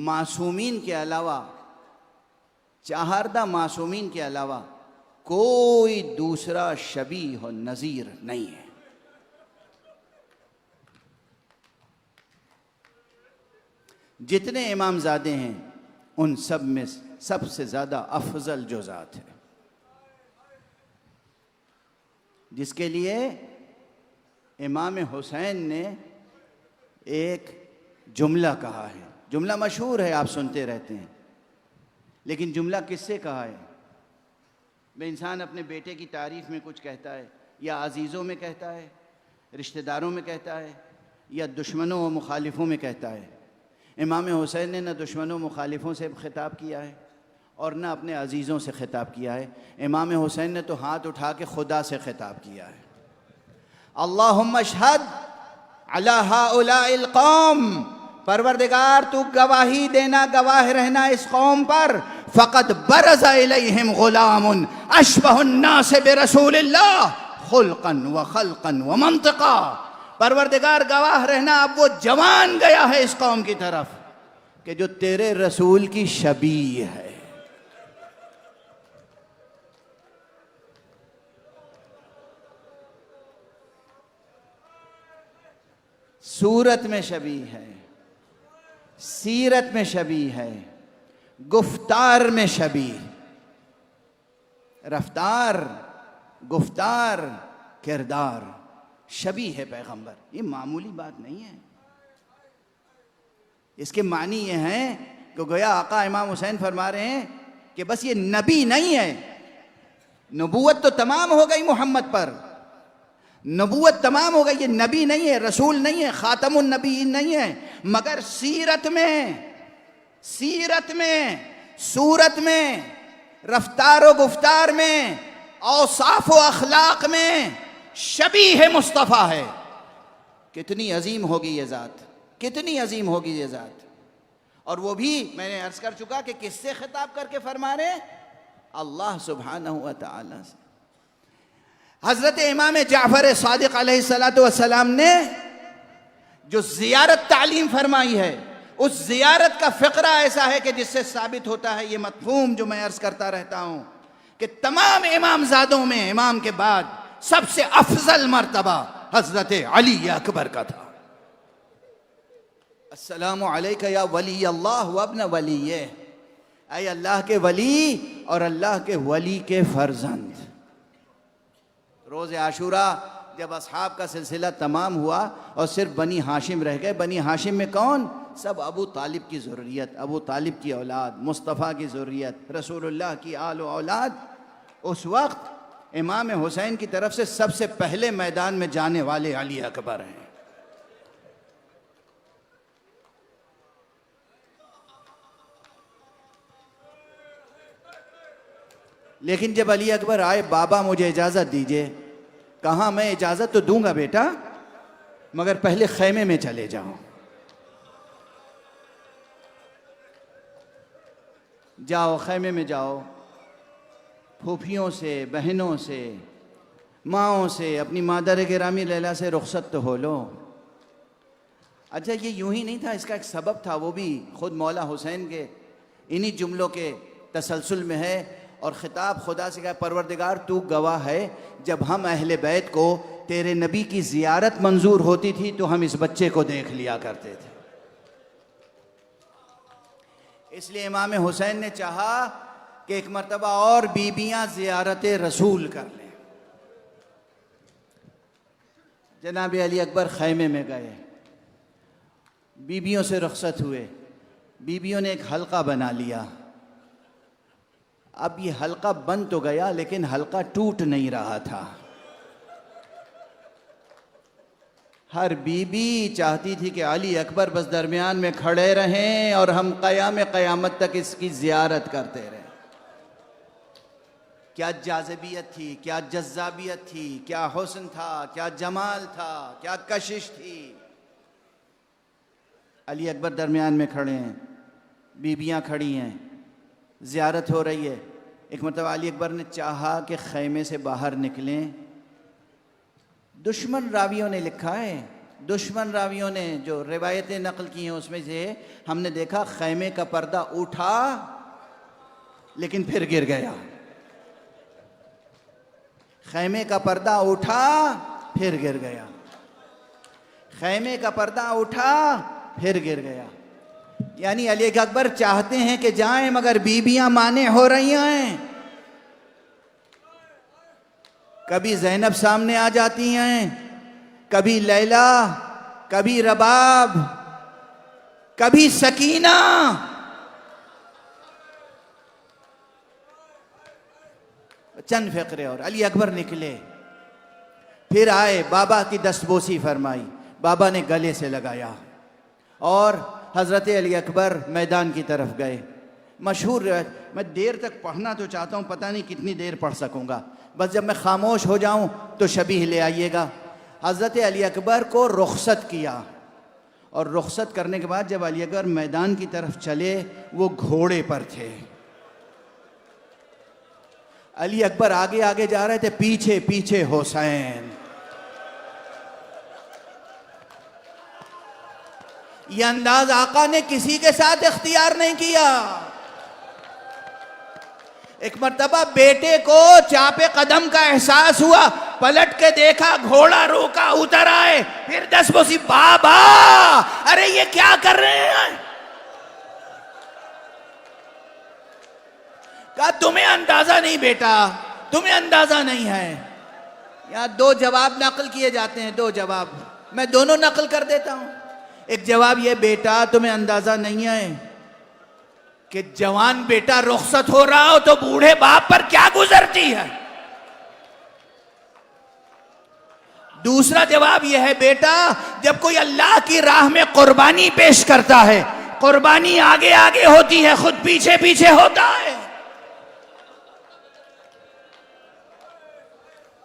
मासूमीन के अलावा, चाहरदा मासूमीन के अलावा कोई दूसरा शबीह हो नज़ीर नहीं है। जितने इमामजादे हैं उन सब में सबसे ज़्यादा अफजल जो ज़ात है, जिसके लिए इमाम हुसैन ने एक जुमला कहा है। जुमला मशहूर है, आप सुनते रहते हैं, लेकिन जुमला किससे कहा है? वे इंसान अपने बेटे की तारीफ़ में कुछ कहता है, या अजीज़ों में कहता है, रिश्तेदारों में कहता है, या दुश्मनों और मुखालिफों में कहता है। इमाम हुसैन ने न दुश्मनों मुखालिफों से खिताब किया है और न अपने अजीज़ों से खिताब किया है। इमाम हुसैन ने तो हाथ उठा के खुदा से खिताब किया है। अल्लाहुम्मा अशहद अला हाउलाइल कौम, परवरदिगार तू गवाही देना, गवाह रहना इस कौम पर। फ़क़द बरज़ा इलैहिम गुलामुन अशबहुन नास बिरसूलिल्लाह खुल्क़न व खल्क़न व मंतिक़ा। परवरदिगार गवाह रहना, अब वो जवान गया है इस कौम की तरफ कि जो तेरे रसूल की शबीह है। सूरत में शबीह है, सीरत में शबीह है, गुफ्तार में शबीह, रफ्तार, गुफ्तार, किरदार शबीह है पैगंबर। ये मामूली बात नहीं है। इसके मानी ये हैं कि गोया आका इमाम हुसैन फरमा रहे हैं कि बस ये नबी नहीं है, नबूवत तो तमाम हो गई मोहम्मद पर, नबूवत तमाम हो गई, ये नबी नहीं है, रसूल नहीं है, खातमुन नबीयीन नहीं है, मगर सीरत में, सीरत में, सूरत में, रफ्तार व गुफ्तार में, औसाफ व अखलाक में शबीह मुस्तफ़ा है। कितनी अजीम होगी ये ज़ात, कितनी अजीम होगी ये ज़ात। और वो भी मैंने अर्ज़ कर चुका कि किससे खिताब करके फरमा रहे? अल्लाह सुब्हानहू व तआला से। हज़रत इमाम जाफ़र सादिक़ अलैहिस्सलातु वस्सलाम ने जो ज़ियारत तालीम फरमाई है, उस ज़ियारत का फ़िक्रा ऐसा है कि जिससे साबित होता है ये मफ़हूम जो मैं अर्ज़ करता रहता हूँ कि तमाम इमामज़ादों में इमाम के बाद सबसे अफजल मर्तबा हज़रत अली अकबर का था। अस्सलामु अलैका या वली अल्लाह व अब्न वलीये, ऐ अल्लाह के वली और अल्लाह के वली के फर्जंद। रोज़ आशूरा जब असहाब का सिलसिला तमाम हुआ और सिर्फ बनी हाशिम रह गए, बनी हाशिम में कौन? सब अबू तालिब की ज़ुर्रियत, अबू तालिब की औलाद, मुस्तफ़ा की ज़ुर्रियत, रसूलुल्लाह की आल औलाद। उस वक्त इमाम हुसैन की तरफ से सबसे पहले मैदान में जाने वाले अली अकबर हैं। लेकिन जब अली अकबर आए, बाबा मुझे इजाज़त दीजिए। कहा मैं इजाज़त तो दूंगा बेटा, मगर पहले खैमे में चले जाओ। जाओ खैमे में जाओ, फूफियों से, बहनों से, माँओं से, अपनी मादर गिरामी लैला से रुखसत तो हो लो। अच्छा, ये यूं ही नहीं था, इसका एक सबब था, वो भी खुद मौला हुसैन के इन्हीं जुमलों के तसलसल में है। और ख़िताब खुदा से कहा, परवरदिगार तू गवाह है, जब हम अहले बैत को तेरे नबी की ज़ियारत मंजूर होती थी तो हम इस बच्चे को देख लिया करते थे। इसलिए इमाम हुसैन ने चाहा कि एक मरतबा और बीबियां ज़ियारत रसूल कर लें। जनाब अली अकबर खैमे में गए, बीबियों से रुखसत हुए, बीबियों ने एक हल्का बना लिया। अब ये हल्का बन तो गया, लेकिन हल्का टूट नहीं रहा था। हर बीबी चाहती थी कि अली अकबर बस दरमियान में खड़े रहें और हम क़यामत तक इसकी ज़ियारत करते रहें। क्या जाज़बियत थी, क्या जज़्ज़ाबियत थी, क्या हुस्न था, क्या जमाल था, क्या कशिश थी। अली अकबर दरमियान में खड़े हैं, बीबियां खड़ी हैं, ज़ियारत हो रही है। एक मरतबा अली अकबर ने चाहा कि खैमे से बाहर निकलें। दुश्मन रावियों ने लिखा है दुश्मन रावियों ने जो रिवायतें नकल की हैं उसमें से हमने देखा खैमे का पर्दा उठा लेकिन फिर गिर गया। खैमे का पर्दा उठा फिर गिर गया। खैमे का पर्दा उठा फिर गिर गया। यानी अली अकबर चाहते हैं कि जाएं मगर बीबियां माने हो रही हैं। कभी जैनब सामने आ जाती हैं, कभी लैला, कभी रबाब, कभी सकीना। चंद फ़िक्रे और अली अकबर निकले, फिर आए, बाबा की दस्तबोसी फरमाई, बाबा ने गले से लगाया और हज़रत अली अकबर मैदान की तरफ गए। मशहूर रिवायत, मैं देर तक पढ़ना तो चाहता हूँ, पता नहीं कितनी देर पढ़ सकूँगा, बस जब मैं खामोश हो जाऊँ तो शबीह ले आइएगा। हज़रत अली अकबर को रुखसत किया और रुखसत करने के बाद जब अली अकबर मैदान की तरफ चले, वो घोड़े पर थे। अली अकबर आगे आगे जा रहे थे, पीछे पीछे हुसैन। ये अंदाज आका ने किसी के साथ इख्तियार नहीं किया। एक मर्तबा बेटे को चापे कदम का एहसास हुआ, पलट के देखा, घोड़ा रोका, उतर आए, फिर दस्तबोसी, बाबा अरे ये क्या कर रहे हैं? कहा तुम्हें अंदाजा नहीं बेटा, तुम्हें अंदाजा नहीं है। यहां दो जवाब नकल किए जाते हैं, दो जवाब, मैं दोनों नकल कर देता हूं। एक जवाब ये, बेटा तुम्हें अंदाजा नहीं है कि जवान बेटा रुखसत हो रहा हो तो बूढ़े बाप पर क्या गुजरती है। दूसरा जवाब यह है, बेटा जब कोई अल्लाह की राह में कुर्बानी पेश करता है, कुर्बानी आगे आगे होती है, खुद पीछे पीछे होता है।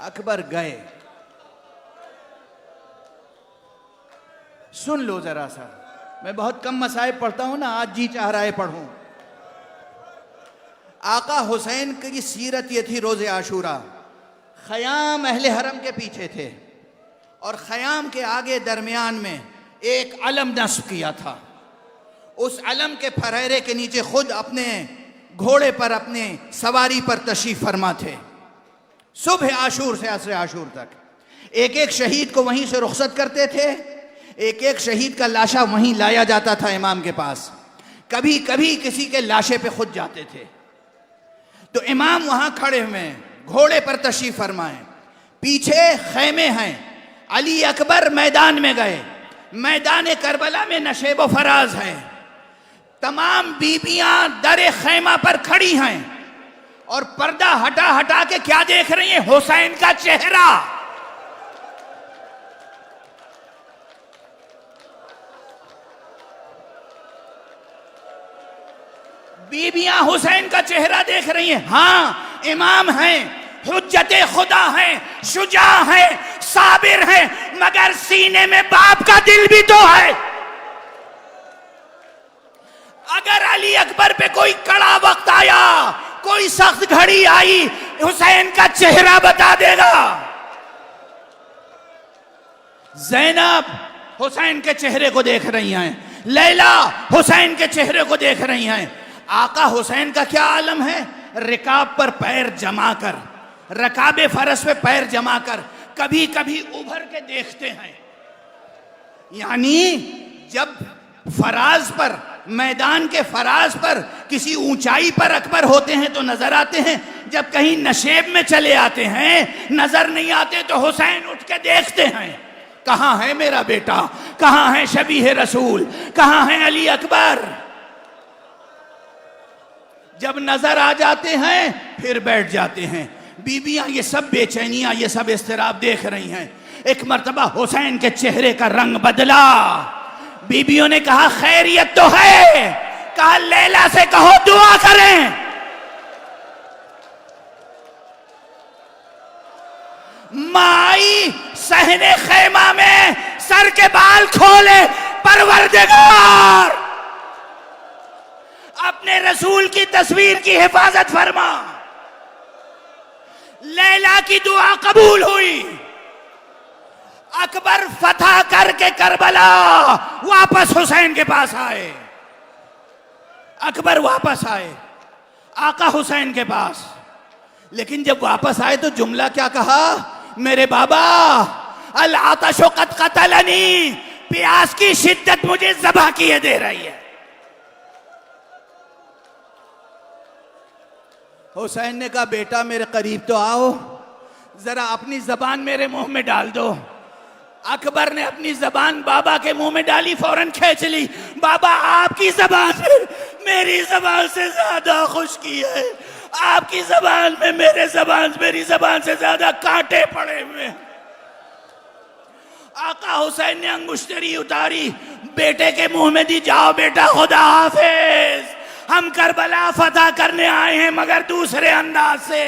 अकबर गए, सुन लो जरा सा, मैं बहुत कम मसाइब पढ़ता हूं ना, आज जी चाह रहा है पढ़ूं। आका हुसैन की सीरत ये थी, रोज़े आशूरा ख़याम अहले हरम के पीछे थे और ख़याम के आगे दरमियान में एक अलम नस्ब किया था। उस अलम के फरहेरे के नीचे खुद अपने घोड़े पर, अपने सवारी पर तशरीफ़ फरमा थे। सुबह आशूर से असर आशूर तक एक एक शहीद को वहीं से रुखसत करते थे, एक एक शहीद का लाशा वहीं लाया जाता था इमाम के पास। कभी कभी किसी के लाशे पे खुद जाते थे तो इमाम वहां खड़े हुए, घोड़े पर तशरीफ फरमाए, पीछे खैमे हैं। अली अकबर मैदान में गए, मैदान करबला में नशेब फराज है, तमाम बीबियां दरे खैमा पर खड़ी हैं और पर्दा हटा हटा के क्या देख रही हैं? हुसैन का चेहरा। बीबियां हुसैन का चेहरा देख रही हैं। हाँ, इमाम हैं, हुज्जते खुदा हैं, शुजा हैं, साबिर हैं, मगर सीने में बाप का दिल भी तो है। अगर अली अकबर पे कोई कड़ा वक्त आया, कोई सख्त घड़ी आई, हुसैन का चेहरा बता देगा। ज़ैनब हुसैन के चेहरे को देख रही हैं, लैला हुसैन के चेहरे को देख रही हैं। आका हुसैन का क्या आलम है? रिकाब पर पैर जमा कर, रकाबे फरस पे पैर जमा कर, कभी कभी उभर के देखते हैं। यानी जब फराज पर, मैदान के फराज पर, किसी ऊंचाई पर अकबर होते हैं तो नजर आते हैं, जब कहीं नशेब में चले आते हैं नजर नहीं आते तो हुसैन उठ के देखते हैं, कहां है मेरा बेटा, कहां है शबीह रसूल, कहां है अली अकबर। जब नजर आ जाते हैं फिर बैठ जाते हैं। बीबियां ये सब बेचैनियां, ये सब इस्तिराब देख रही हैं। एक मर्तबा हुसैन के चेहरे का रंग बदला, बीबियों ने कहा खैरियत तो है, कहा लैला से कहो दुआ करें। माई सहने खैमा में सर के बाल खोले, परवरदिगार अपने रसूल की तस्वीर की हिफाजत फरमा। लैला की दुआ कबूल हुई। अकबर फतह करके करबला वापस हुसैन के पास आए। अकबर वापस आए आका हुसैन के पास, लेकिन जब वापस आए तो जुमला क्या कहा? मेरे बाबा, अल आतशो कद कतलनी, प्यास की शिद्दत मुझे ज़बह किए दे रही है। हुसैन ने कहा बेटा मेरे करीब तो आओ, जरा अपनी जबान मेरे मुंह में डाल दो। अकबर ने अपनी जबान बाबा के मुंह में डाली, फौरन खींच ली। बाबा आपकी जबान मेरी जबान से ज्यादा खुशकी है, आपकी जबान में मेरी जबान से ज्यादा कांटे पड़े हुए हैं। आका हुसैन ने अंगुश्तरी उतारी, बेटे के मुंह में दी, जाओ बेटा खुदा हाफिज, हम करबला फतह करने आए हैं मगर दूसरे अंदाज से।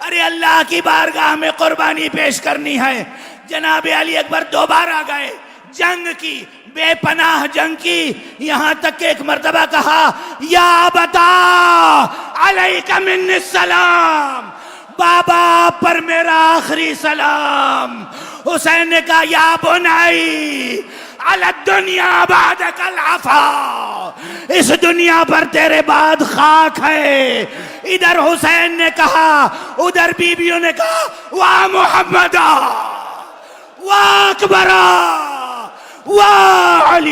अरे अल्लाह की बारगाह में कुर्बानी पेश करनी है। जनाब अली अकबर दोबारा गए, जंग की, बेपनाह जंग की, यहां तक के एक मर्तबा कहा या बता अलैका मिन्नी सलाम, बाबा पर मेरा आखिरी सलाम। हुसैन ने कहा या बुनाई अला दुनिया बाद कल आफा, इस दुनिया पर तेरे बाद खाक है। इधर हुसैन ने कहा, उधर बीबियों ने कहा वाह मोहम्मदा, वाह अकबरा, वाह अली।